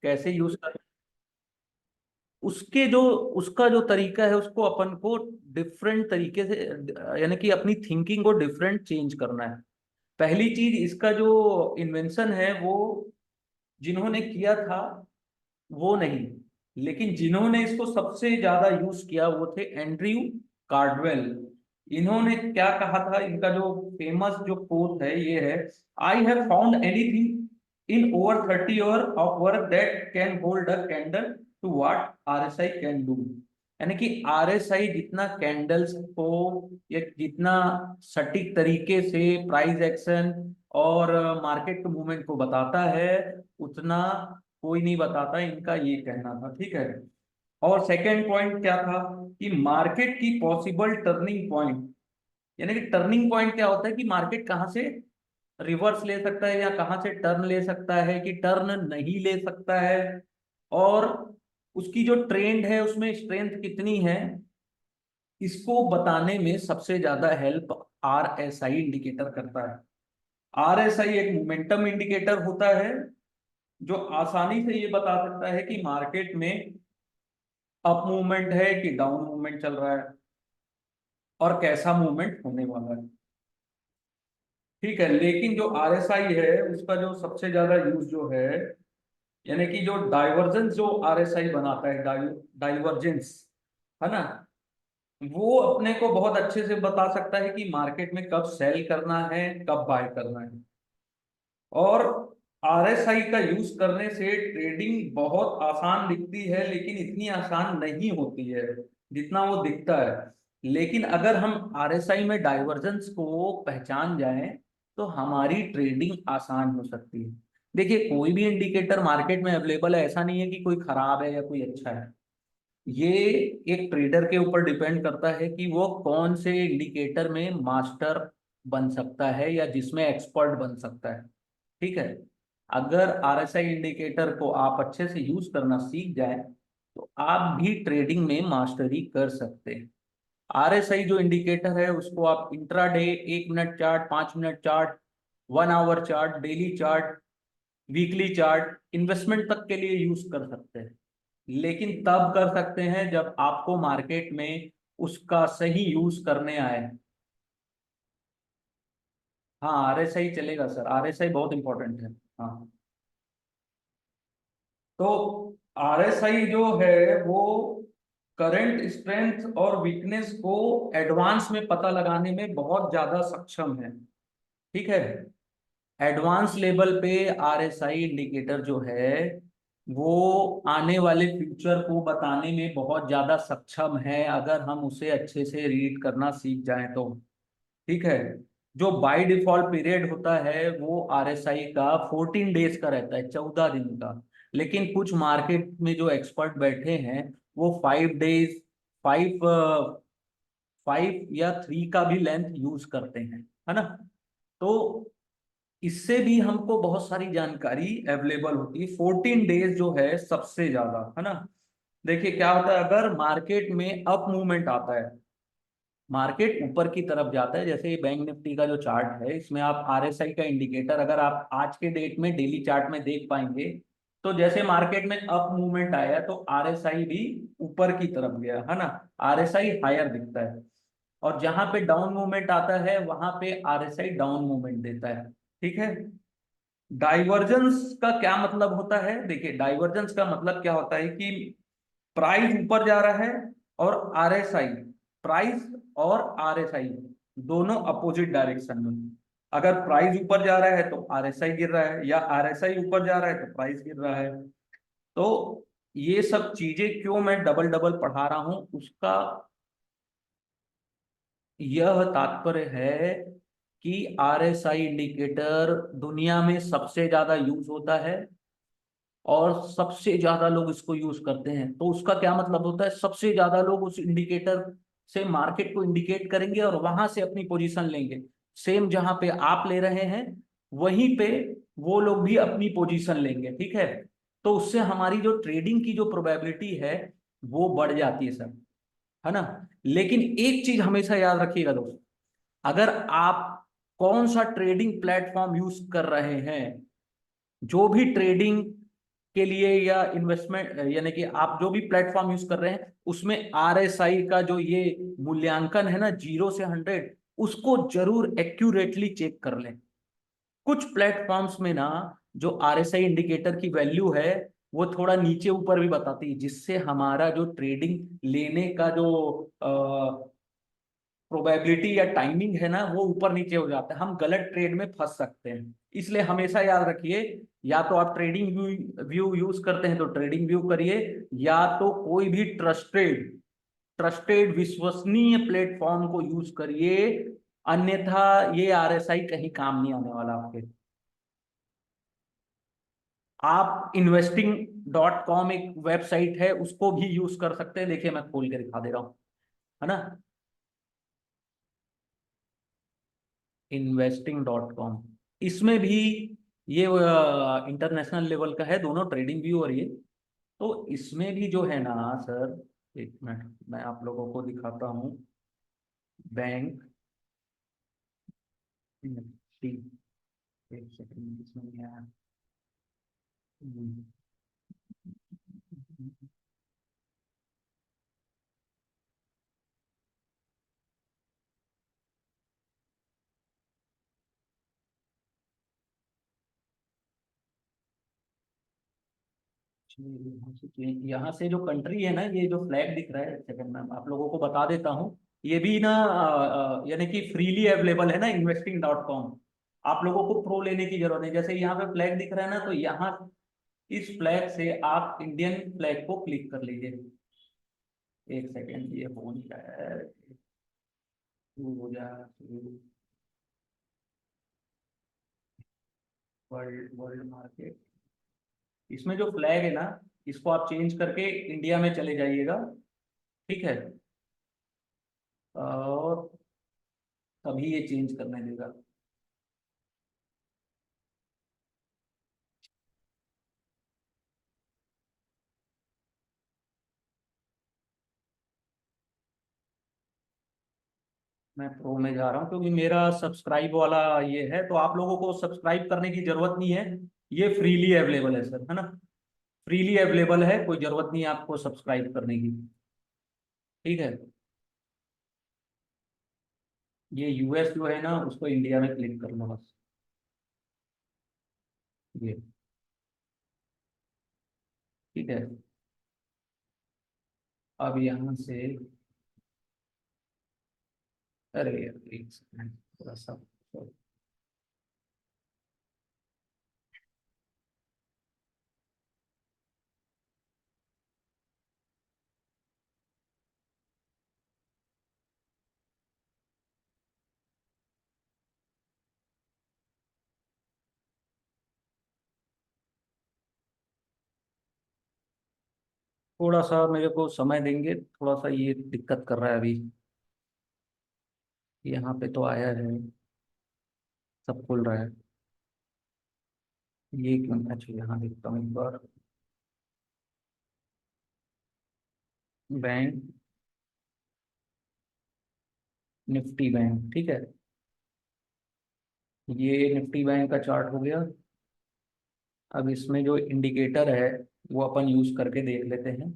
कैसे यूज कर, उसके जो उसका जो तरीका है उसको अपन को डिफरेंट तरीके से, यानी कि अपनी थिंकिंग को डिफरेंट चेंज करना है। पहली चीज, इसका जो इन्वेंशन है वो जिन्होंने किया था वो नहीं, लेकिन जिन्होंने इसको सबसे ज्यादा यूज किया वो थे एंड्रयू कार्डवेल। इन्होंने क्या कहा था, इनका जो फेमस जो कोट है ये है, I have found anything in over 30 year of work that can hold a candle to what RSI can do. यानी कि आरएसआई जितना कैंडल्स को या जितना सटीक तरीके से प्राइस एक्शन और मार्केट मूवमेंट को बताता है, उतना कोई नहीं बताता, इनका ये कहना था। ठीक है। और सेकंड पॉइंट क्या था कि मार्केट की पॉसिबल टर्निंग पॉइंट, यानी कि टर्निंग पॉइंट क्या होता है कि मार्केट कहाँ से रिवर्स ले सकता है या कहाँ से टर्न ले सकता है कि टर्न नहीं ले सकता है, और उसकी जो ट्रेंड है उसमें स्ट्रेंथ कितनी है, इसको बताने में सबसे ज्यादा हेल्प आरएसआई इंडिकेटर करता है। आरएसआई एक मोमेंटम इंडिकेटर होता है जो आसानी से ये बता सकता है कि मार्केट में अप मूवमेंट है कि डाउन मूवमेंट चल रहा है और कैसा मूवमेंट होने वाला है। ठीक है। लेकिन जो आरएसआई है उसका जो सबसे ज्यादा यूज जो है, यानी कि जो डाइवर्जेंस जो आरएसआई बनाता है, डाइवर्जेंस, है ना, वो अपने को बहुत अच्छे से बता सकता है कि मार्केट में कब सेल करना है कब बाय करना है। और आरएसआई का यूज करने से ट्रेडिंग बहुत आसान दिखती है लेकिन इतनी आसान नहीं होती है जितना वो दिखता है। लेकिन अगर हम आरएसआई में डाइवर्जेंस को पहचान जाएं तो हमारी ट्रेडिंग आसान हो सकती है। देखिए, कोई भी इंडिकेटर मार्केट में अवेलेबल है, ऐसा नहीं है कि कोई खराब है या कोई अच्छा है। ये एक ट्रेडर के ऊपर डिपेंड करता है कि वो कौन से इंडिकेटर में मास्टर बन सकता है या जिसमें एक्सपर्ट बन सकता है। ठीक है। अगर आरएसआई इंडिकेटर को आप अच्छे से यूज करना सीख जाए तो आप भी ट्रेडिंग में मास्टरी कर सकते हैं। आरएसआई जो इंडिकेटर है उसको आप intraday, 1 minute chart, 5 minute chart, 1 our chart, daily chart, weekly chart, investment तक के लिए यूज कर सकते हैं। लेकिन तब कर सकते हैं जब आपको मार्केट में उसका सही यूज करने आए। हाँ, आरएसआई चलेगा सर, आरएसआई बहुत इंपॉर्टेंट है। हाँ, तो आरएसआई जो है वो करंट स्ट्रेंथ और वीकनेस को एडवांस में पता लगाने में बहुत ज्यादा सक्षम है। ठीक है। एडवांस लेवल पे आरएसआई इंडिकेटर जो है वो आने वाले फ्यूचर को बताने में बहुत ज्यादा सक्षम है अगर हम उसे अच्छे से रीड करना सीख जाएं तो। ठीक है। जो बाय डिफॉल्ट पीरियड होता है वो आरएसआई का 14 डेज का रहता है, 14 दिन का। लेकिन कुछ मार्केट में जो एक्सपर्ट बैठे हैं वो 5 डेज, फाइव 5 या 3 का भी लेंथ यूज करते हैं, है ना। तो इससे भी हमको बहुत सारी जानकारी अवेलेबल होती है। 14 डेज जो है सबसे ज्यादा, है ना। देखिए क्या होता है, अगर मार्केट में अप मूवमेंट आता है, मार्केट ऊपर की तरफ जाता है, जैसे ये बैंक निफ्टी का जो चार्ट है इसमें आप आरएसआई का इंडिकेटर अगर आप आज के डेट में डेली चार्ट में देख पाएंगे, तो जैसे मार्केट में अप मूवमेंट आया तो आरएसआई भी ऊपर की तरफ गया, है ना। आरएसआई हायर दिखता है। और जहां पे डाउन मूवमेंट आता है वहां पे आरएसआई डाउन मूवमेंट देता है। ठीक है। डाइवर्जेंस का क्या मतलब होता है, देखिए डाइवर्जेंस का मतलब क्या होता है कि प्राइस ऊपर जा रहा है और आरएसआई, प्राइस और आरएसआई दोनों अपोजिट डायरेक्शन में। अगर प्राइस ऊपर जा रहा है तो आरएसआई गिर रहा है, या आरएसआई ऊपर जा रहा है तो प्राइस गिर रहा है। तो ये सब चीजें क्यों मैं डबल डबल पढ़ा रहा हूं, उसका यह तात्पर्य है कि आरएसआई इंडिकेटर दुनिया में सबसे ज्यादा यूज होता है और सबसे ज्यादा लोग इसको यूज करते हैं। तो उसका क्या मतलब होता है, सबसे ज्यादा लोग उस इंडिकेटर से मार्केट को इंडिकेट करेंगे और वहां से अपनी पोजीशन लेंगे। सेम जहां पे आप ले रहे हैं वहीं पे वो लोग भी अपनी पोजीशन लेंगे। ठीक है। तो उससे हमारी जो ट्रेडिंग की जो प्रोबेबिलिटी है वो बढ़ जाती है सर, है ना। लेकिन एक चीज हमेशा याद रखिएगा दोस्त, अगर आप कौन सा ट्रेडिंग प्लेटफॉर्म यूज कर रहे हैं, जो भी ट्रेडिंग के लिए या इन्वेस्टमेंट, यानी कि आप जो भी प्लेटफॉर्म यूज कर रहे हैं उसमें आरएसआई का जो ये मूल्यांकन है ना 0 से 100, उसको जरूर एक्यूरेटली चेक कर लें। कुछ प्लेटफॉर्म्स में ना जो आरएसआई इंडिकेटर की वैल्यू है वो थोड़ा नीचे ऊपर भी बताती है, जिससे हमारा जो ट्रेडिंग लेने का जो प्रोबेबिलिटी या टाइमिंग है ना वो ऊपर नीचे हो जाता है, हम गलत ट्रेड में फंस सकते हैं। इसलिए हमेशा याद रखिए, या तो आप ट्रेडिंग व्यू व्यू यूज करते हैं तो ट्रेडिंग व्यू करिए, या तो कोई भी ट्रस्टेड ट्रस्टेड विश्वसनीय प्लेटफॉर्म को यूज करिए, अन्यथा ये आरएसआई कहीं काम नहीं आने वाला आपके। आप investing.com एक वेबसाइट है उसको भी यूज कर सकते हैं, देखिए मैं खोल के दिखा दे रहा हूँ, है ना। investing.com, इसमें भी ये इंटरनेशनल लेवल का है, दोनों ट्रेडिंग व्यू और ये। तो इसमें भी जो है ना सर, एक मिनट मैं आप लोगों को दिखाता हूँ। बैंक निफ्टी, एक सेकंड इसमें नहीं आया। हम्म, यहाँ से जो कंट्री है ना, ये जो फ्लैग दिख रहा है, एक सेकंड में आप लोगों को बता देता हूँ। ये भी ना यानी कि फ्रीली अवेलेबल है ना investing.com। आप लोगों को प्रो लेने की जरूरत नहीं, जैसे यहाँ पे फ्लैग दिख रहा है ना, तो यहाँ इस फ्लैग से आप इंडियन फ्लैग को क्लिक कर लीजिए। एक सेकेंड, ये हो नहीं रहा है, शुरू हो जाए शुरू। वर्ल्ड वर्ल्ड मार्केट, इसमें जो फ्लैग है ना इसको आप चेंज करके इंडिया में चले जाइएगा, ठीक है। और तभी ये चेंज करने देगा। मैं प्रो में जा रहा हूँ क्योंकि मेरा सब्सक्राइब वाला ये है, तो आप लोगों को सब्सक्राइब करने की जरूरत नहीं है, ये फ्रीली अवेलेबल है सर, है ना। फ्रीली अवेलेबल है, कोई जरूरत नहीं है आपको सब्सक्राइब करने की, ठीक है। ये यूएस जो है ना उसको इंडिया में क्लिक कर लो बस, ये, ठीक है। अब यहाँ से, अरे यार एक सेकंड, थोड़ा सा थोड़ा सा मेरे को समय देंगे, थोड़ा सा ये दिक्कत कर रहा है अभी। यहाँ पे तो आया है, सब खुल रहा है, ये क्यों, अच्छा यहाँ देखता हूँ एक बार। बैंक, निफ्टी बैंक, ठीक है। ये निफ्टी बैंक का चार्ट हो गया। अब इसमें जो इंडिकेटर है वो अपन यूज करके देख लेते हैं।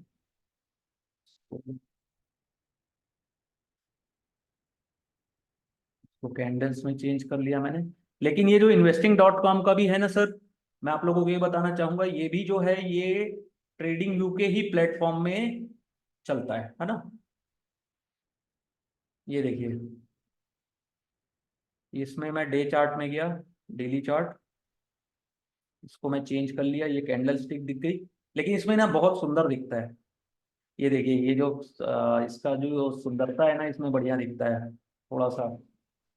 तो कैंडल्स में चेंज कर लिया मैंने, लेकिन ये जो investing.com का भी है ना सर, मैं आप लोगों को ये बताना चाहूंगा, ये भी जो है ये ट्रेडिंग व्यू के ही प्लेटफॉर्म में चलता है ना। ये देखिए, इसमें मैं डे चार्ट में गया, डेली चार्ट, इसको मैं चेंज कर लिया, ये कैंडल स्टिक दिख गई, लेकिन इसमें ना बहुत सुंदर दिखता है। ये देखिए, ये जो इसका जो सुंदरता है ना इसमें बढ़िया दिखता है, थोड़ा सा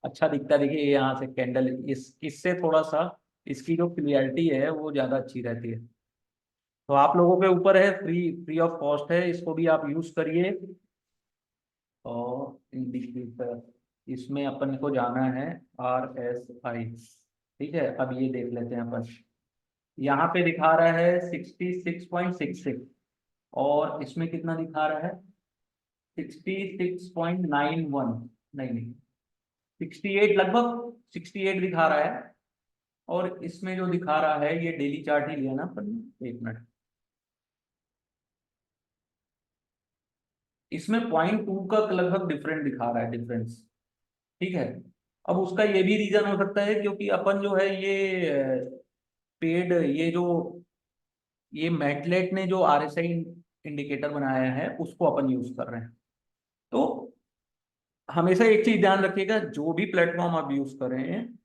अच्छा दिखता है। देखिए यहाँ से कैंडल, इस इससे थोड़ा सा इसकी जो क्लियरिटी है वो ज़्यादा अच्छी रहती है। तो आप लोगों के ऊपर है, फ्री फ्री ऑफ कॉस्ट है, इसको भी आप यूज करिए। और इंडिकेटर, इसमें अपन को जाना है RSI, ठीक है। अब ये देख लेते हैं अपन, यहाँ पे दिखा रहा है 66.66, और इसमें कितना दिखा रहा है, 66.91, नहीं नहीं, 68 लगभग, 68 दिखा रहा है। और इसमें जो दिखा रहा है, ये डेली चार्ट ही लिया ना अपन ने, एक मिनट, इसमें 0.2 का लगभग डिफरेंट दिखा रहा है, डिफरेंस। ठीक है। अब उसका ये भी रीजन हो सकता है क्योंकि अपन जो है ये पेड, ये मैटलेट ने जो आरएसआई इंडिकेटर बनाया है उसको अपन यूज कर रहे हैं। तो हमेशा एक चीज ध्यान रखिएगा, जो भी प्लेटफॉर्म आप यूज कर रहे हैं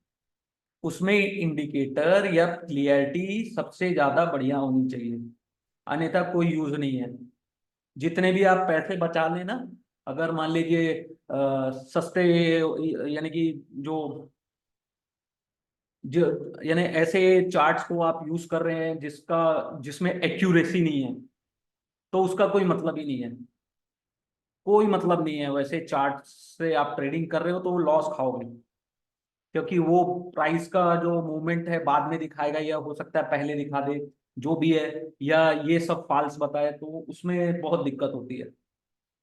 उसमें इंडिकेटर या क्लियरिटी सबसे ज्यादा बढ़िया होनी चाहिए, अन्यथा कोई यूज नहीं है। जितने भी आप पैसे बचा लेना, अगर मान लीजिए सस्ते, यानी कि जो जो यानी ऐसे चार्ट्स को आप यूज कर रहे हैं जिसमें एक्यूरेसी नहीं है, तो उसका कोई मतलब ही नहीं है। कोई मतलब नहीं है, वैसे चार्ट से आप ट्रेडिंग कर रहे हो तो वो लॉस खाओगे, क्योंकि वो प्राइस का जो मूवमेंट है बाद में दिखाएगा, या हो सकता है पहले दिखा दे, जो भी है, या ये सब फॉल्स बताए, तो उसमें बहुत दिक्कत होती है।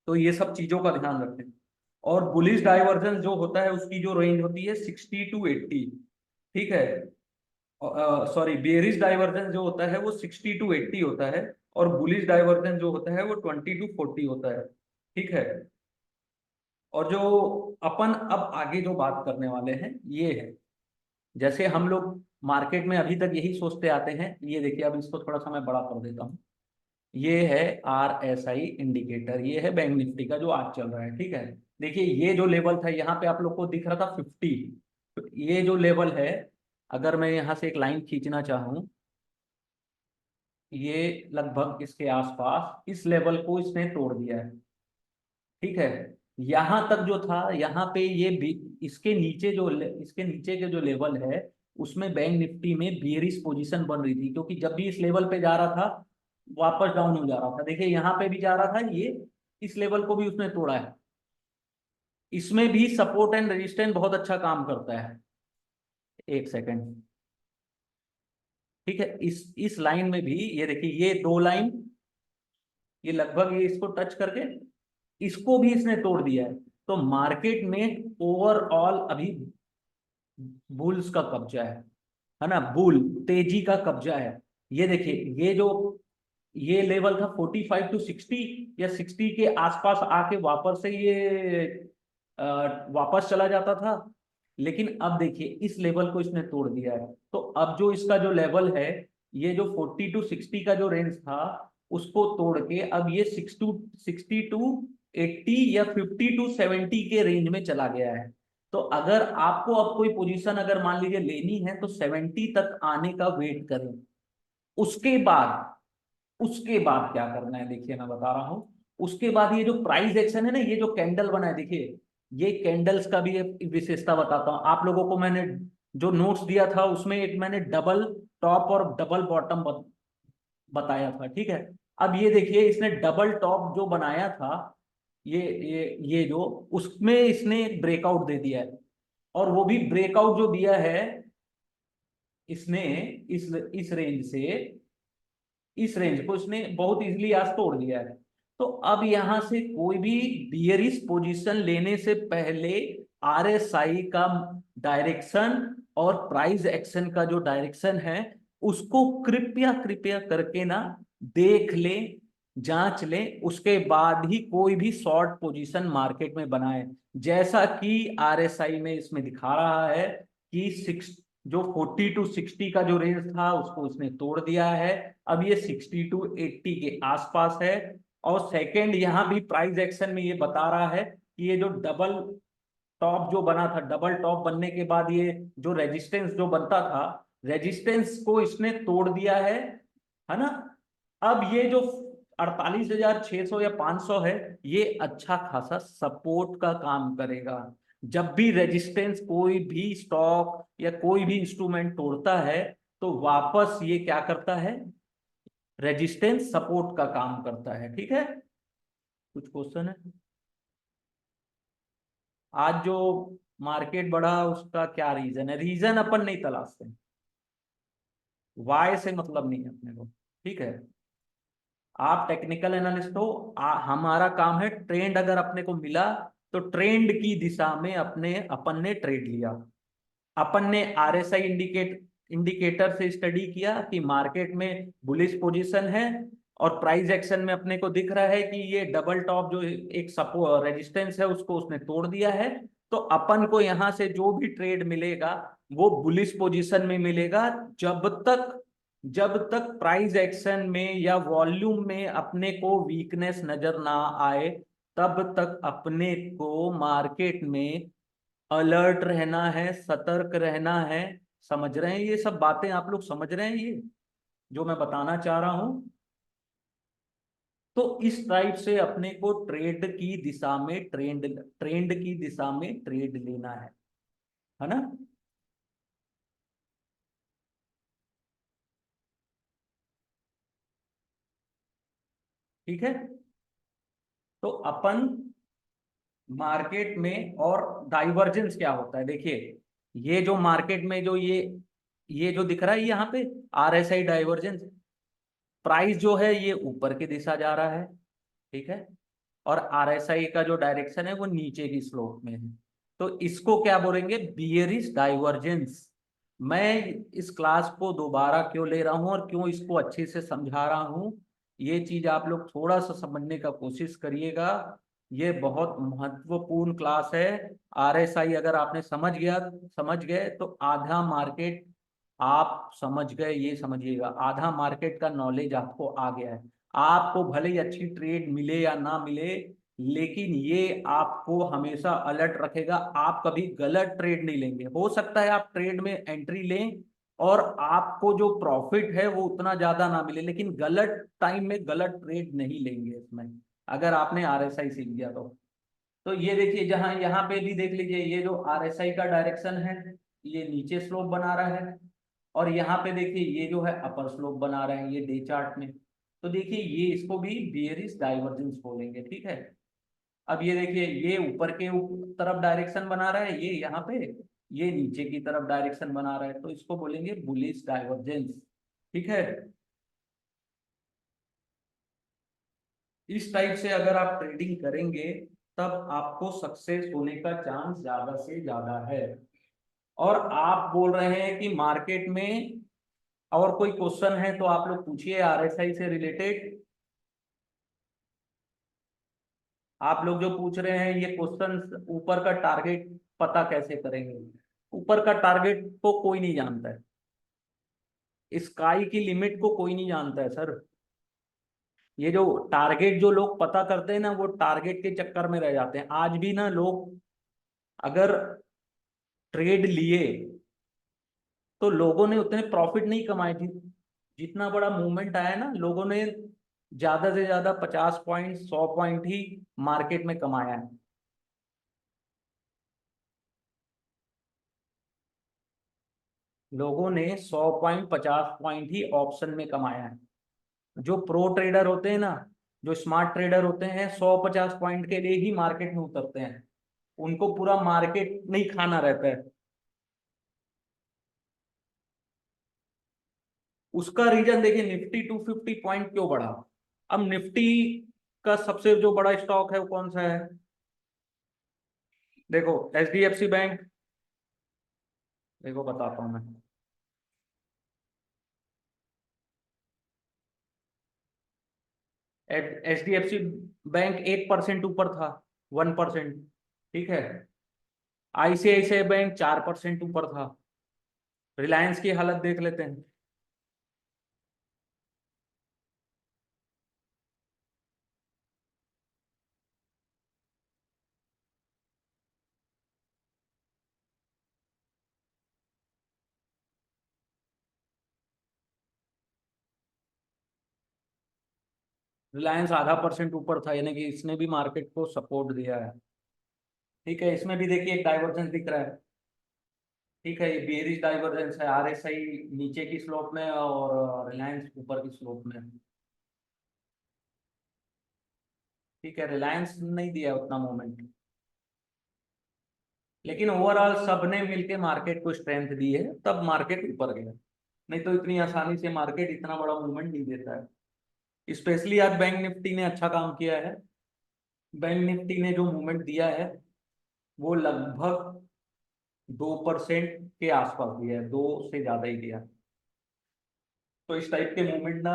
तो ये सब चीजों का ध्यान रखें। और बुलिश डाइवर्जेंस जो होता है उसकी जो रेंज होती है 60 to 80। ठीक है। सॉरी, बेरिश डाइवर्जेंस जो होता है वो 60 to 80 होता है, और बुलिश डाइवर्जेंस जो होता है वो 20 to 40 होता है। ठीक है। और जो अपन अब आगे जो बात करने वाले हैं ये है, जैसे हम लोग मार्केट में अभी तक यही सोचते आते हैं, ये देखिए, अब इसको थोड़ा सा मैं बड़ा कर देता हूँ। ये है RSI इंडिकेटर, ये है बैंक निफ्टी का जो आज चल रहा है। ठीक है। देखिए, ये जो लेवल था यहाँ पे आप लोग को दिख रहा था 50। तो ये जो लेवल है, अगर मैं यहाँ से एक लाइन खींचना चाहूँ, ये लगभग इसके आसपास इस लेवल को इसने तोड़ दिया है। ठीक है। यहां तक जो था, यहाँ पे इसके नीचे के जो लेवल है, उसमें बैंक निफ्टी में बियरिश पोजीशन बन रही थी, क्योंकि जब भी इस लेवल पे जा रहा था वापस डाउन हो जा रहा था। देखिए, यहाँ पे भी जा रहा था ये, इस लेवल को भी उसने तोड़ा है। इसमें भी सपोर्ट एंड रेजिस्टेंस बहुत अच्छा काम करता है। एक सेकेंड। ठीक है। इस लाइन में भी ये देखिए, ये दो लाइन, ये लगभग ये इसको टच करके इसको भी इसने तोड़ दिया है। तो मार्केट में ओवरऑल अभी बुल्स का कब्जा है ना, बुल तेजी का कब्जा है। ये देखिए, ये लेवल था 45 to 60, या 60 के आसपास आके वापस से ये वापस चला जाता था। लेकिन अब देखिए, इस लेवल को इसने तोड़ दिया है। तो अब जो इसका जो लेवल है, ये जो 40 to 60 का जो रेंज था, उसको तोड़ के अब ये 60 to 80 या 50 to 70 के रेंज में चला गया है। तो अगर आपको अब कोई पोजीशन अगर मान लीजिए लेनी है, तो 70 तक आने का वेट करें। उसके बाद उसके बाद क्या करना है, देखिए मैं बता रहा हूं। उसके बाद ये जो प्राइस एक्शन है ना, ये जो कैंडल बना है, देखिए, ये कैंडल्स का भी एक विशेषता बताता हूं आप लोगों को। मैंने जो नोट्स दिया था उसमें एक मैंने डबल टॉप और डबल बॉटम बताया था। ठीक है। अब ये देखिए, इसने डबल टॉप जो बनाया था, ये जो, उसमें इसने ब्रेकआउट दे दिया है। और वो भी ब्रेकआउट जो दिया है इसने, इस रेंज से, इस रेंज को इसने बहुत इजीली आज तोड़ दिया है। तो अब यहां से कोई भी बियरिश पोजीशन लेने से पहले RSI का डायरेक्शन और प्राइस एक्शन का जो डायरेक्शन है, उसको कृपया कृपया करके ना देख ले, जांच ले, उसके बाद ही कोई भी शॉर्ट पोजीशन मार्केट में बनाए। जैसा कि RSI में इसमें दिखा रहा है कि जो 40 to 60 का जो रेंज था उसको इसने तोड़ दिया है। अब ये 60 to 80 के आसपास है। और सेकंड, यहाँ भी प्राइस एक्शन में ये बता रहा है कि ये जो डबल टॉप जो बना था, डबल टॉप बनने के बाद ये जो रेजिस्टेंस जो बनता था, रेजिस्टेंस को इसने तोड़ दिया है ना। अब ये जो 48,600 या 500 है, ये अच्छा खासा सपोर्ट का काम करेगा। जब भी रेजिस्टेंस कोई भी स्टॉक या कोई भी इंस्ट्रूमेंट तोड़ता है, तो वापस ये क्या करता है, रेजिस्टेंस सपोर्ट का काम करता है। ठीक है। कुछ क्वेश्चन है? आज जो मार्केट बढ़ा उसका क्या रीजन है? रीजन अपन नहीं तलाशते, वाई से मतलब नहीं है अपने को। ठीक है। आप टेक्निकल एनालिस्ट हो, हमारा काम है ट्रेंड अगर अपने को मिला तो ट्रेंड की दिशा में अपन ने ट्रेड लिया। अपन ने RSI इंडिकेटर से स्टडी किया कि मार्केट में बुलिश पोजीशन है, और प्राइस एक्शन में अपने को दिख रहा है कि ये डबल टॉप जो एक सपो रेजिस्टेंस है उसको उसने तोड़ दिया है। तो अपन को यहाँ से जो भी ट्रेड मिलेगा वो बुलिश पोजीशन में मिलेगा, जब तक प्राइस एक्शन में या वॉल्यूम में अपने को वीकनेस नजर ना आए, तब तक अपने को मार्केट में अलर्ट रहना है, सतर्क रहना है। समझ रहे हैं ये सब बातें आप लोग? समझ रहे हैं ये जो मैं बताना चाह रहा हूं? तो इस टाइप से अपने को ट्रेड की दिशा में ट्रेंड ट्रेंड की दिशा में ट्रेड लेना है ना? ठीक है। तो अपन मार्केट में, और डाइवर्जेंस क्या होता है देखिए, ये जो मार्केट में जो ये जो दिख रहा है यहाँ पे RSI डाइवर्जेंस, प्राइस जो है ये ऊपर की दिशा जा रहा है, ठीक है, और RSI का जो डायरेक्शन है वो नीचे की स्लोप में है। तो इसको क्या बोलेंगे? Bearish divergence. मैं इस क्लास को दोबारा क्यों ले रहा हूं और क्यों इसको अच्छे से समझा रहा हूं, ये चीज आप लोग थोड़ा सा समझने का कोशिश करिएगा। ये बहुत महत्वपूर्ण क्लास है। RSI अगर आपने समझ गए तो आधा मार्केट आप समझ गए, ये समझिएगा, आधा मार्केट का नॉलेज आपको आ गया है। आपको भले ही अच्छी ट्रेड मिले या ना मिले, लेकिन ये आपको हमेशा अलर्ट रखेगा। आप कभी गलत ट्रेड नहीं लेंगे। हो सकता है आप ट्रेड में एंट्री लें और आपको जो प्रॉफिट है वो उतना ज्यादा ना मिले, लेकिन गलत टाइम में गलत ट्रेड नहीं लेंगे इसमें, अगर आपने RSI सीख लिया तो ये देखिए, जहां यहाँ पे भी देख लीजिए, ये जो RSI का डायरेक्शन है ये नीचे स्लोप बना रहा है, और यहाँ पे देखिए ये जो है अपर स्लोप बना रहे हैं ये डे चार्ट में। तो देखिए ये इसको भी बियरिश डाइवर्जेंस बोलेंगे, ठीक है। अब ये देखिए, ये ऊपर के तरफ डायरेक्शन बना रहा है, ये यहाँ पे, ये नीचे की तरफ डायरेक्शन बना रहा है, तो इसको बोलेंगे बुलिश डाइवर्जेंस, ठीक है। इस टाइप से अगर आप ट्रेडिंग करेंगे तब आपको सक्सेस होने का चांस ज्यादा से ज्यादा है। और आप बोल रहे हैं कि मार्केट में और कोई क्वेश्चन है तो आप लोग पूछिए RSI से रिलेटेड। आप लोग जो पूछ रहे हैं ये क्वेश्चन, ऊपर का टारगेट पता कैसे करेंगे? ऊपर का टारगेट को कोई नहीं जानता है, स्काई की लिमिट को कोई नहीं जानता है सर। ये जो टारगेट जो लोग पता करते हैं ना, वो टारगेट के चक्कर में रह जाते हैं। आज भी ना लोग अगर ट्रेड लिए तो लोगों ने उतने प्रॉफिट नहीं कमाए, जितना बड़ा मूवमेंट आया ना, लोगों ने ज्यादा से ज्यादा 50 पॉइंट 100 पॉइंट ही मार्केट में कमाया है। लोगों ने 100 पॉइंट 50 पॉइंट ही ऑप्शन में कमाया है। जो प्रो ट्रेडर होते हैं ना, जो स्मार्ट ट्रेडर होते हैं, 100 50 पॉइंट के लिए ही मार्केट में उतरते हैं। उनको पूरा मार्केट नहीं खाना रहता है। उसका रीजन देखिए, निफ्टी 250 पॉइंट क्यों बढ़ा। अब निफ्टी का सबसे जो बड़ा स्टॉक है वो कौन सा है? देखो, HDFC बैंक। देखो बताता हूँ मैं। HDFC बैंक 1% ऊपर था, 1%, ठीक है। ICICI बैंक 4% ऊपर था। रिलायंस की हालत देख लेते हैं। रिलायंस ½ % ऊपर था, यानी कि इसने भी मार्केट को सपोर्ट दिया है, ठीक है। इसमें भी देखिए एक डाइवर्जेंस दिख रहा है, ठीक है। ये बेरिश डाइवर्जेंस है, RSI नीचे की स्लोप में और रिलायंस ऊपर की स्लोप में, ठीक है। रिलायंस नहीं दिया उतना मोमेंट, लेकिन ओवरऑल सबने मिलके मार्केट को स्ट्रेंथ दी है, तब मार्केट ऊपर गया। नहीं तो इतनी आसानी से मार्केट इतना बड़ा मूवमेंट नहीं देता है। स्पेशली आज बैंक निफ्टी ने अच्छा काम किया है। बैंक निफ्टी ने जो मूवमेंट दिया है वो लगभग 2% के आसपास दिया है, 2 से ज्यादा ही दिया। तो इस टाइप के मूवमेंट ना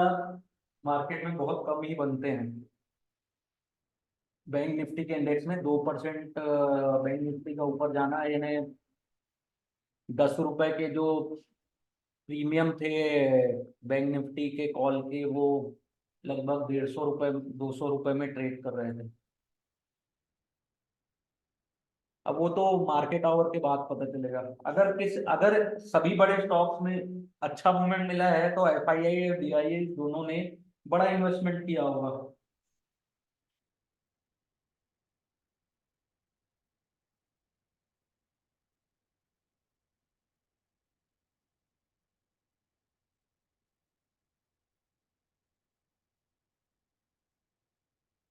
मार्केट में बहुत कम ही बनते हैं। बैंक निफ्टी के इंडेक्स में 2% बैंक निफ्टी का ऊपर जाना, यानी 10 रुपए के जो प्रीमियम थे बैंक निफ्टी के कॉल के, वो लगभग 150 रुपए 200 रुपए में ट्रेड कर रहे थे। अब वो तो मार्केट आवर के बाद पता चलेगा। अगर सभी बड़े स्टॉक्स में अच्छा मूवमेंट मिला है तो एफआईआई और डीआईआई दोनों ने बड़ा इन्वेस्टमेंट किया होगा।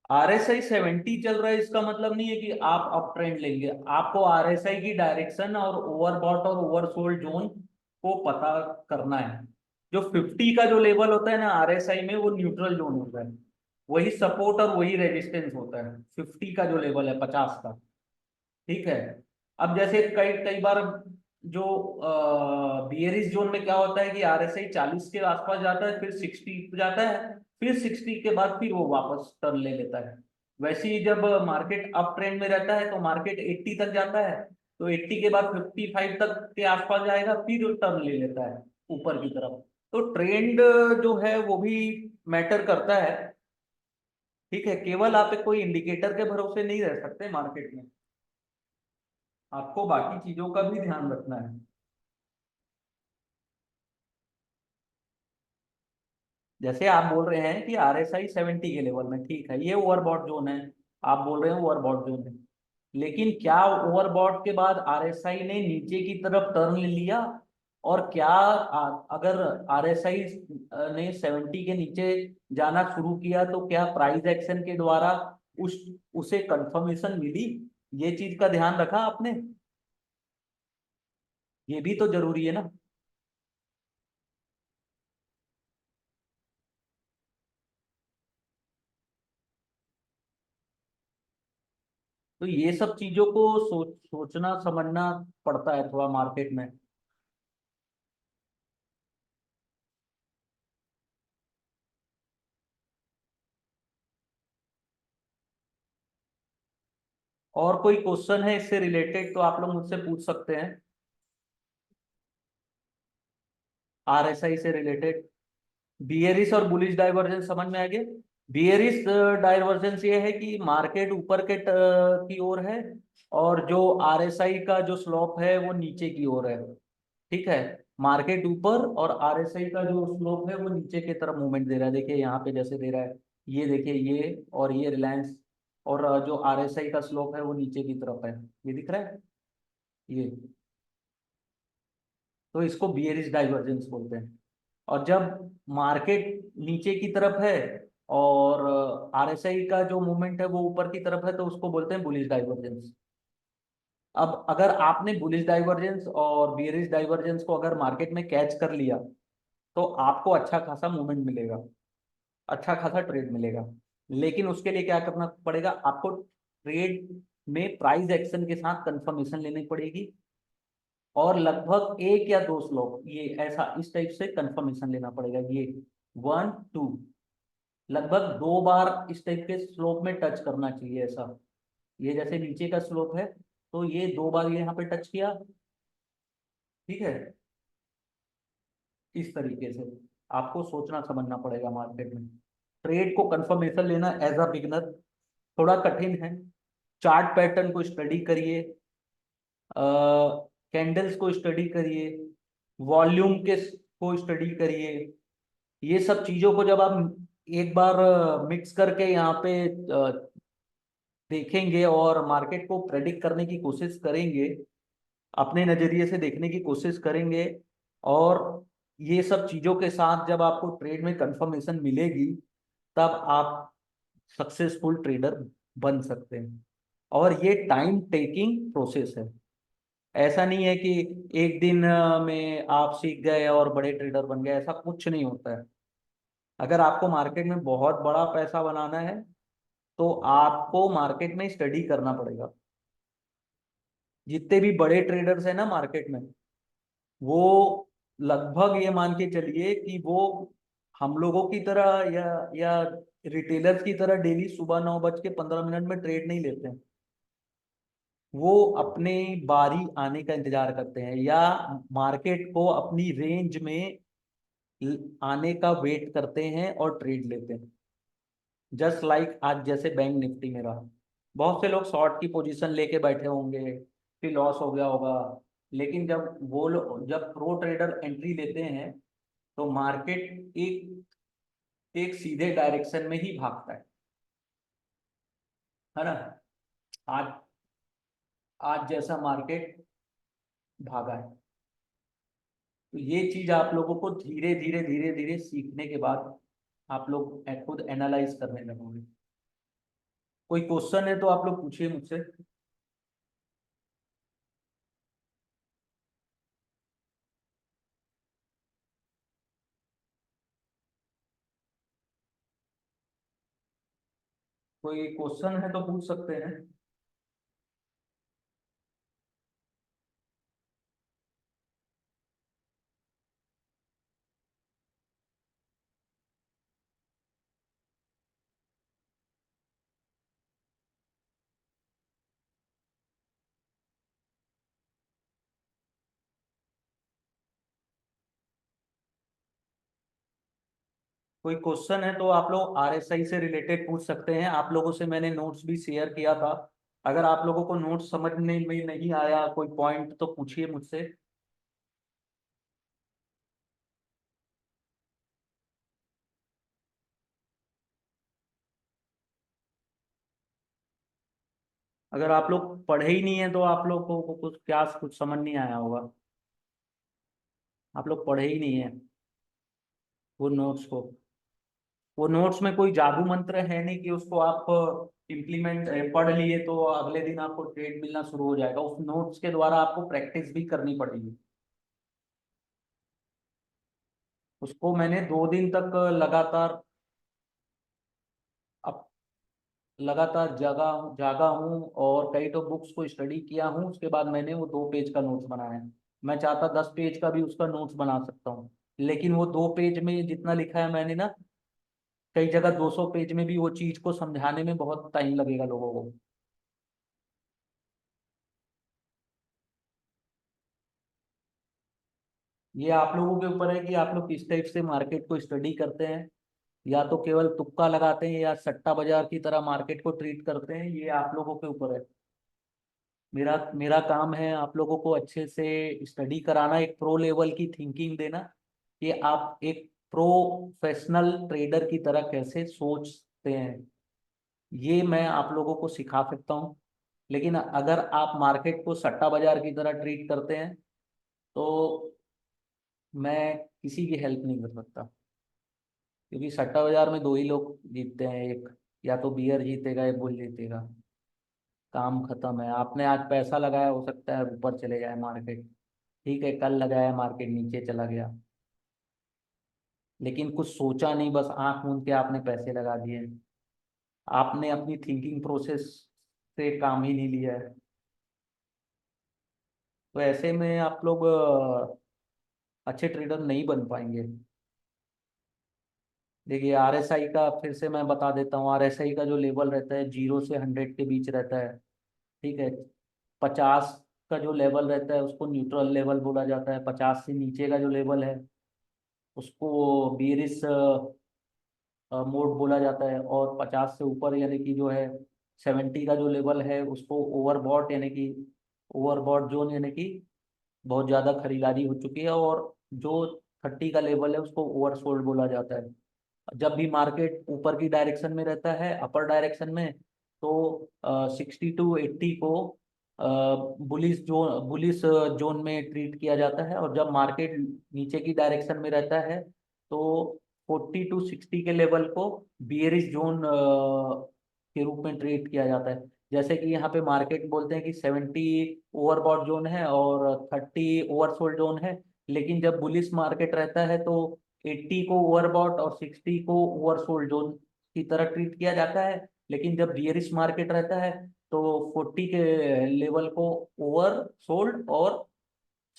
RSI 70 चल रहा है, इसका मतलब नहीं है कि आप अप ट्रेंड लेंगे। आपको RSI की डायरेक्शन और ओवरबॉट और ओवरसोल्ड जोन को पता करना है। जो 50 का जो लेवल होता है ना RSI में, वो न्यूट्रल जोन होता है। वही सपोर्ट और वही रेजिस्टेंस होता है 50 का जो लेवल है 50 का। ठीक है। अब जैसे कई कई बार जो बियरिश जोन में क्या होता है कि RSI 40 के आसपास जाता है, फिर 60 पे जाता है, फिर 60 के बाद फिर वो वापस टर्न ले लेता है। वैसे ही जब मार्केट अप ट्रेंड में रहता है तो मार्केट 80 तक जाता है, तो 80 के बाद 55 तक के आसपास जाएगा, फिर वो टर्न ले लेता है ऊपर की तरफ। तो ट्रेंड जो है वो भी मैटर करता है। ठीक है, केवल आप कोई इंडिकेटर के भरोसे नहीं रह सकते मार्केट में, आपको बाकी चीजों का भी ध्यान रखना है। जैसे आप बोल रहे हैं कि RSI 70 के लेवल में, ठीक है, ये ओवरबॉट जोन है। आप बोल रहे हैं ओवरबॉट जोन है, लेकिन क्या ओवरबॉट के बाद RSI ने नीचे की तरफ टर्न ले लिया? और क्या अगर RSI ने 70 के नीचे जाना शुरू किया तो क्या प्राइस एक्शन के द्वारा उस उसे कंफर्मेशन मिली? ये चीज का ध्यान रखा आपने? ये भी तो जरूरी है ना। तो ये सब चीजों को सोचना समझना पड़ता है थोड़ा मार्केट में। और कोई क्वेश्चन है इससे रिलेटेड तो आप लोग मुझसे पूछ सकते हैं। RSI से रिलेटेड बियरिश और बुलिश डाइवर्जेंस समझ में आ गया। बियरिश डाइवर्जेंस ये है कि मार्केट ऊपर की ओर है, और जो RSI का जो स्लोप है वो नीचे की ओर है। ठीक है, मार्केट ऊपर और RSI का जो स्लोप है वो नीचे की तरफ मूवमेंट दे रहा है। देखिए यहाँ पे जैसे दे रहा है, ये देखिए, ये और ये रिलायंस, और जो RSI का स्लोप है वो नीचे की तरफ है। ये दिख रहा है, ये। तो इसको बियरिश डाइवर्जेंस बोलते हैं। और जब मार्केट नीचे की तरफ है और RSI का जो मूवमेंट है वो ऊपर की तरफ है, तो उसको बोलते हैं बुलिश डाइवर्जेंस। अब अगर आपने बुलिश डाइवर्जेंस और बियरिश डाइवर्जेंस को अगर मार्केट में कैच कर लिया तो आपको अच्छा खासा मूवमेंट मिलेगा, अच्छा खासा ट्रेड मिलेगा। लेकिन उसके लिए क्या करना पड़ेगा आपको? ट्रेड में प्राइस एक्शन के साथ कंफर्मेशन लेनी पड़ेगी, और लगभग एक या दो स्लॉप, ये ऐसा इस टाइप से कंफर्मेशन लेना पड़ेगा। ये 1 2, लगभग 2 बार इस टाइप के स्लोप में टच करना चाहिए ऐसा। ये जैसे नीचे का स्लोप है, तो ये 2 बार ये यहाँ पे टच किया। ठीक है, इस तरीके से आपको सोचना समझना पड़ेगा मार्केट में। ट्रेड को कंफर्मेशन लेना एज अ बिगनर थोड़ा कठिन है। चार्ट पैटर्न को स्टडी करिए, कैंडल्स को स्टडी करिए, वॉल्यूम के को स्टडी करिए। ये सब चीजों को जब आप एक बार मिक्स करके यहाँ पे देखेंगे और मार्केट को प्रेडिक्ट करने की कोशिश करेंगे, अपने नजरिए से देखने की कोशिश करेंगे, और ये सब चीजों के साथ जब आपको ट्रेड में कंफर्मेशन मिलेगी, तब आप सक्सेसफुल ट्रेडर बन सकते हैं। और ये टाइम टेकिंग प्रोसेस है। ऐसा नहीं है कि एक दिन में आप सीख गए और बड़े ट्रेडर बन गए, ऐसा कुछ नहीं होता है। अगर आपको मार्केट में बहुत बड़ा पैसा बनाना है तो आपको मार्केट में स्टडी करना पड़ेगा। जितने भी बड़े ट्रेडर्स हैं ना मार्केट में, वो लगभग ये मान के चलिए कि वो हम लोगों की तरह या रिटेलर्स की तरह डेली सुबह 9:15 में ट्रेड नहीं लेते हैं। वो अपने बारी आने का इंतजार करते हैं या मार्केट को अपनी रेंज में आने का वेट करते हैं और ट्रेड लेते हैं। जस्ट लाइक आज जैसे बैंक निफ्टी में रहा, बहुत से लोग शॉर्ट की पोजीशन लेके बैठे होंगे, फिर लॉस हो गया होगा। लेकिन जब वो लोग, जब प्रो ट्रेडर एंट्री लेते हैं, तो मार्केट एक एक सीधे डायरेक्शन में ही भागता है ना। आज आज जैसा मार्केट भागा है, तो ये चीज आप लोगों को धीरे धीरे धीरे धीरे सीखने के बाद आप लोग खुद एनालाइज करने लगोगे। कोई क्वेश्चन है तो आप लोग पूछिए मुझसे। कोई क्वेश्चन है तो पूछ सकते हैं। कोई क्वेश्चन है तो आप लोग आरएसआई से रिलेटेड पूछ सकते हैं। आप लोगों से मैंने नोट्स भी शेयर किया था। अगर आप लोगों को नोट्स समझने में नहीं आया कोई पॉइंट तो पूछिए मुझसे। अगर आप लोग पढ़े ही नहीं है तो आप लोगों को कुछ क्या कुछ समझ नहीं आया होगा। आप लोग पढ़े ही नहीं है वो नोट्स को। वो नोट्स में कोई जादू मंत्र है नहीं कि उसको आप इम्प्लीमेंट पढ़ लिए तो अगले दिन आपको ट्रेड मिलना शुरू हो जाएगा। उस नोट्स के द्वारा आपको प्रैक्टिस भी करनी पड़ेगी। उसको मैंने 2 दिन तक लगातार, अब लगातार जागा हूँ और कई तो बुक्स को स्टडी किया हूँ। उसके बाद मैंने वो 2 पेज का नोट्स बनाया है। मैं चाहता 10 पेज का भी उसका नोट्स बना सकता हूँ, लेकिन वो 2 पेज में जितना लिखा है मैंने ना, कई जगह 200 पेज में भी वो चीज को समझाने में बहुत टाइम लगेगा लोगों को। ये आप लोगों के ऊपर है कि आप लोग किस टाइप से मार्केट को स्टडी करते हैं। या तो केवल तुक्का लगाते हैं या सट्टा बाजार की तरह मार्केट को ट्रीट करते हैं, ये आप लोगों के ऊपर है। मेरा मेरा काम है आप लोगों को अच्छे से स्टडी कराना, एक प्रो लेवल की थिंकिंग देना कि आप एक प्रोफेशनल ट्रेडर की तरह कैसे सोचते हैं। ये मैं आप लोगों को सिखा सकता हूँ। लेकिन अगर आप मार्केट को सट्टा बाजार की तरह ट्रीट करते हैं तो मैं किसी की हेल्प नहीं कर सकता। क्योंकि सट्टा बाजार में 2 ही लोग जीतते हैं, एक या तो बियर जीतेगा या बुल जीतेगा। काम खत्म है। आपने आज पैसा लगाया, हो सकता है ऊपर चले जाए मार्केट, ठीक है, कल लगाया मार्केट नीचे चला गया, लेकिन कुछ सोचा नहीं, बस आंख मूंद के आपने पैसे लगा दिए। आपने अपनी थिंकिंग प्रोसेस से काम ही नहीं लिया है। तो ऐसे में आप लोग अच्छे ट्रेडर नहीं बन पाएंगे। देखिए आरएसआई का फिर से मैं बता देता हूँ। आरएसआई का जो लेवल रहता है 0 से 100 के बीच रहता है, ठीक है। 50 का जो लेवल रहता है उसको न्यूट्रल लेवल बोला जाता है। 50 से नीचे का जो लेवल है उसको बेरिश मोड बोला जाता है। और 50 से ऊपर यानी कि जो है 70 का जो लेवल है उसको ओवरबॉट यानी कि ओवरबॉट जोन यानी कि बहुत ज़्यादा खरीदारी हो चुकी है। और जो 30 का लेवल है उसको ओवरसोल्ड बोला जाता है। जब भी मार्केट ऊपर की डायरेक्शन में रहता है, अपर डायरेक्शन में, तो 60 to 80 को बुलिस जोन में ट्रीट किया जाता है। और जब मार्केट नीचे की डायरेक्शन में रहता है तो 40 to 60 के लेवल को बियरिश जोन के रूप में ट्रीट किया जाता है। जैसे कि यहाँ पे मार्केट बोलते हैं कि 70 ओवरबॉट जोन है और 30 ओवरसोल्ड जोन है। लेकिन जब बुलिश मार्केट रहता है तो 80 को ओवरबॉट और 60 को ओवरसोल्ड जोन की तरह ट्रीट किया जाता है। लेकिन जब बियरिश मार्केट रहता है तो 40 के लेवल को ओवरसोल्ड और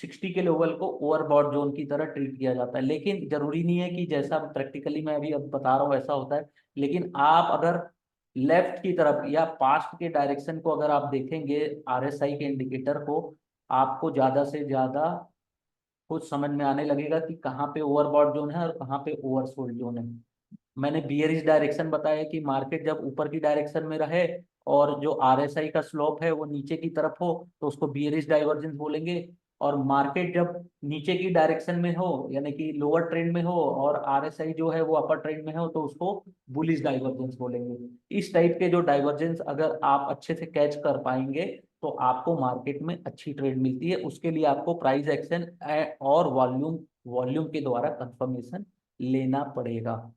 60 के लेवल को ओवरबॉट जोन की तरह ट्रीट किया जाता है। लेकिन जरूरी नहीं है कि जैसा प्रैक्टिकली मैं अभी अब बता रहा हूँ वैसा होता है। लेकिन आप अगर लेफ्ट की तरफ या पास्ट के डायरेक्शन को अगर आप देखेंगे आरएसआई के इंडिकेटर को, आपको ज्यादा से ज्यादा कुछ समझ में आने लगेगा कि कहाँ पे ओवरबॉट जोन है और कहाँ पे ओवरसोल्ड जोन है। मैंने बियरिश डायरेक्शन बताया कि मार्केट जब ऊपर की डायरेक्शन में रहे और जो आरएसआई का स्लोप है वो नीचे की तरफ हो तो उसको बियरिश डाइवर्जेंस बोलेंगे। और मार्केट जब नीचे की डायरेक्शन में हो यानी कि लोअर ट्रेंड में हो और आरएसआई जो है वो अपर ट्रेंड में हो तो उसको बुलिश डाइवर्जेंस बोलेंगे। इस टाइप के जो डाइवर्जेंस अगर आप अच्छे से कैच कर पाएंगे तो आपको मार्केट में अच्छी ट्रेड मिलती है। उसके लिए आपको प्राइस एक्शन और वॉल्यूम वॉल्यूम के द्वारा कंफर्मेशन लेना पड़ेगा।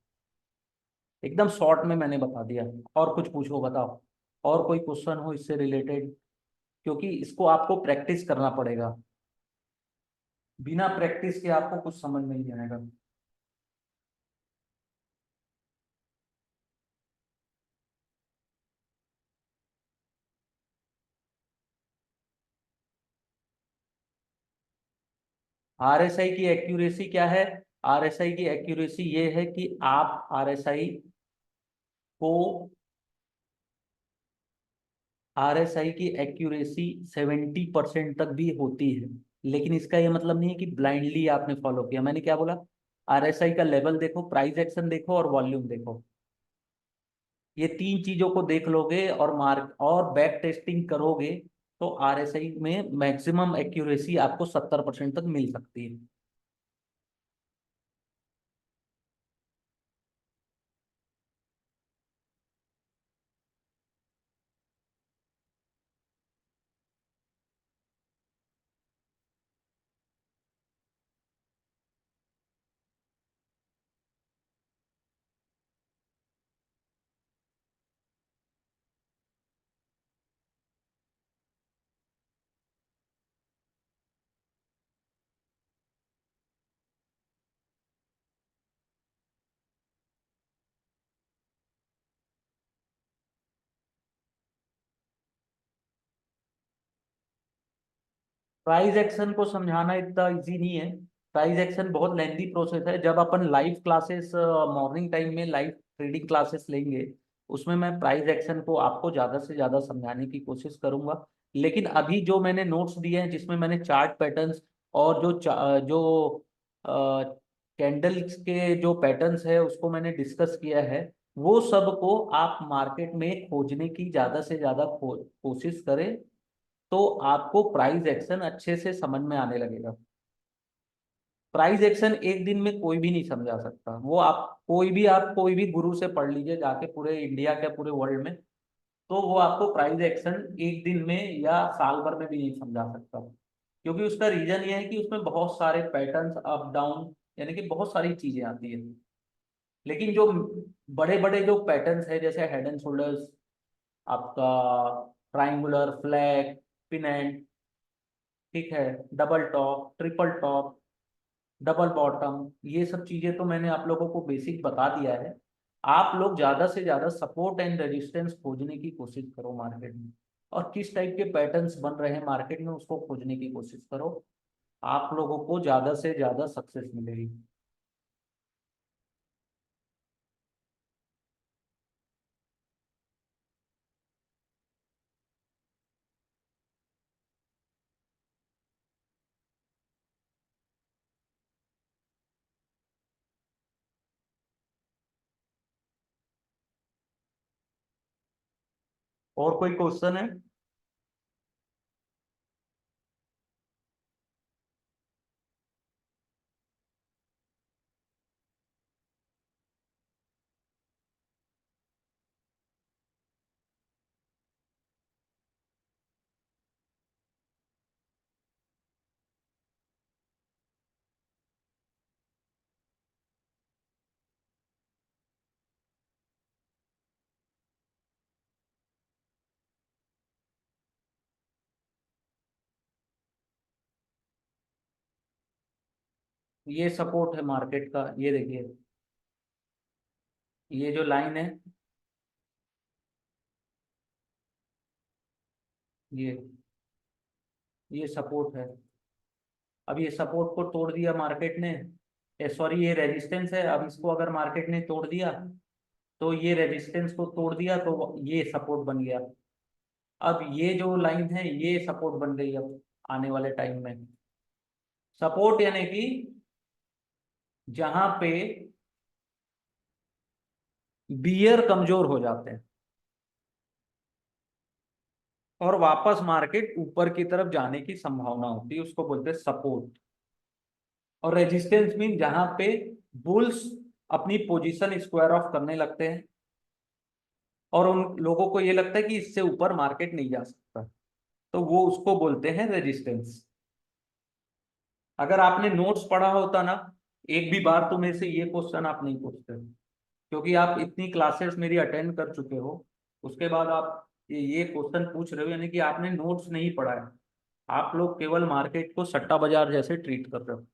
एकदम शॉर्ट में मैंने बता दिया। और कुछ पूछो, बताओ, और कोई क्वेश्चन हो इससे रिलेटेड, क्योंकि इसको आपको प्रैक्टिस करना पड़ेगा। बिना प्रैक्टिस के आपको कुछ समझ में नहीं आएगा। आरएसआई की एक्यूरेसी क्या है? आरएसआई की एक्यूरेसी ये है कि आप को आरएसआई की एक्यूरेसी 70% तक भी होती है। लेकिन इसका ये मतलब नहीं है कि ब्लाइंडली आपने फॉलो किया। मैंने क्या बोला? आरएसआई का लेवल देखो, प्राइस एक्शन देखो और वॉल्यूम देखो। ये तीन चीजों को देख लोगे और मार्क और बैक टेस्टिंग करोगे तो आरएसआई में मैक्सिमम एक्यूरेसी आपको 70% तक मिल सकती है। प्राइस एक्शन को समझाना इतना इजी नहीं है। प्राइस एक्शन बहुत लेंदी प्रोसेस है। जब अपन लाइव क्लासेस मॉर्निंग टाइम में लाइव ट्रेडिंग क्लासेस लेंगे उसमें मैं प्राइस एक्शन को आपको ज़्यादा से ज़्यादा समझाने की कोशिश करूंगा। लेकिन अभी जो मैंने नोट्स दिए हैं जिसमें मैंने चार्ट पैटर्न्स और जो कैंडल्स के जो पैटर्न्स है उसको मैंने डिस्कस किया है, वो सब को आप मार्केट में खोजने की ज़्यादा से ज़्यादा कोशिश करें तो आपको प्राइस एक्शन अच्छे से समझ में आने लगेगा। प्राइस एक्शन एक दिन में कोई भी नहीं समझा सकता। वो आप कोई भी गुरु से पढ़ लीजिए जाके पूरे इंडिया के पूरे वर्ल्ड में, तो वो आपको प्राइस एक्शन एक दिन में या साल भर में भी नहीं समझा सकता। क्योंकि उसका रीजन ये है कि उसमें बहुत सारे पैटर्न्स अप डाउन यानी कि बहुत सारी चीजें आती है। लेकिन जो बड़े बड़े जो पैटर्न्स है जैसे हेड एंड शोल्डर्स, आपका ट्राइंगुलर फ्लैग, पिनेंट, ठीक है, double top, triple top, double bottom, ये सब चीजें तो मैंने आप लोगों को बेसिक बता दिया है। आप लोग ज्यादा से ज्यादा सपोर्ट एंड रेजिस्टेंस खोजने की कोशिश करो मार्केट में, और किस टाइप के पैटर्न्स बन रहे हैं मार्केट में उसको खोजने की कोशिश करो। आप लोगों को ज्यादा से ज्यादा सक्सेस मिलेगी। और कोई क्वेश्चन है? ये सपोर्ट है मार्केट का, ये देखिए, ये जो लाइन है, ये ये सपोर्ट है। अब ये सपोर्ट को तोड़ दिया मार्केट ने, सॉरी ये रेजिस्टेंस है, अब इसको अगर मार्केट ने तोड़ दिया तो ये रेजिस्टेंस को तोड़ दिया तो ये सपोर्ट बन गया। अब ये जो लाइन है ये सपोर्ट बन गई अब आने वाले टाइम में। सपोर्ट यानी कि जहां पे बियर कमजोर हो जाते हैं और वापस मार्केट ऊपर की तरफ जाने की संभावना होती है, उसको बोलते हैं सपोर्ट। और रेजिस्टेंस मीन जहां पे बुल्स अपनी पोजीशन स्क्वायर ऑफ करने लगते हैं और उन लोगों को ये लगता है कि इससे ऊपर मार्केट नहीं जा सकता, तो वो उसको बोलते हैं रेजिस्टेंस। अगर आपने नोट्स पढ़ा होता ना, एक भी बार तो मेरे से ये क्वेश्चन आप नहीं पूछते, क्योंकि आप इतनी क्लासेस मेरी अटेंड कर चुके हो, उसके बाद आप ये क्वेश्चन पूछ रहे हो, यानी कि आपने नोट्स नहीं पढ़ा है। आप लोग केवल मार्केट को सट्टा बाजार जैसे ट्रीट कर रहे हो।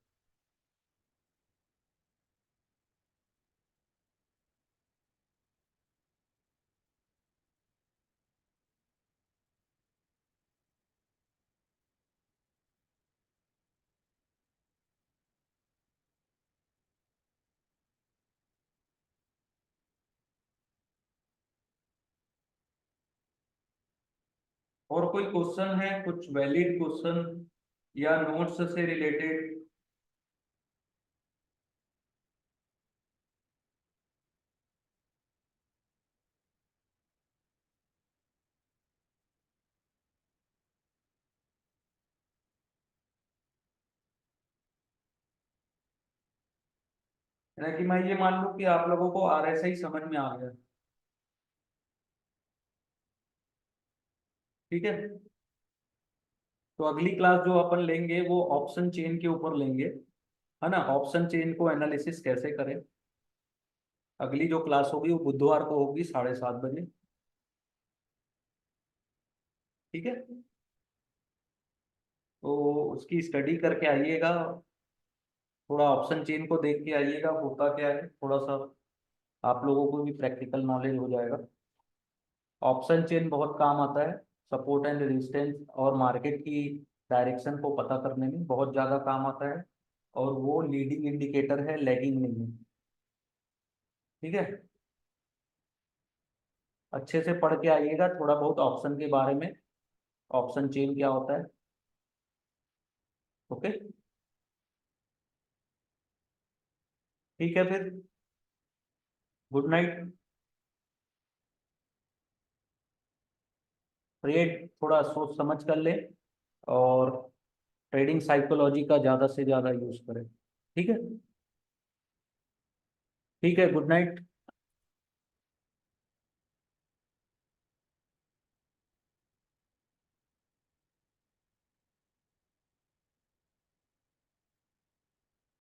और कोई क्वेश्चन है, कुछ वैलिड क्वेश्चन या नोट्स से रिलेटेड? है कि मैं ये मान लूं कि आप लोगों को आरएसआई समझ में आ गया, ठीक है। तो अगली क्लास जो अपन लेंगे वो ऑप्शन चेन के ऊपर लेंगे, है ना। ऑप्शन चेन को एनालिसिस कैसे करें, अगली जो क्लास होगी वो बुधवार को होगी 7:30 बजे, ठीक है। तो उसकी स्टडी करके आइएगा, थोड़ा ऑप्शन चेन को देख के आइएगा होता क्या है, थोड़ा सा आप लोगों को भी प्रैक्टिकल नॉलेज हो जाएगा। ऑप्शन चेन बहुत काम आता है सपोर्ट एंड रेजिस्टेंस और मार्केट की डायरेक्शन को पता करने में बहुत ज़्यादा काम आता है, और वो लीडिंग इंडिकेटर है, लैगिंग नहीं है, ठीक है। अच्छे से पढ़ के आइएगा थोड़ा बहुत ऑप्शन के बारे में, ऑप्शन चेन क्या होता है। ओके, ठीक है फिर, गुड नाइट। ट्रेड थोड़ा सोच समझ कर ले, और ट्रेडिंग साइकोलॉजी का ज़्यादा से ज़्यादा यूज करें, ठीक है। ठीक है, गुड नाइट।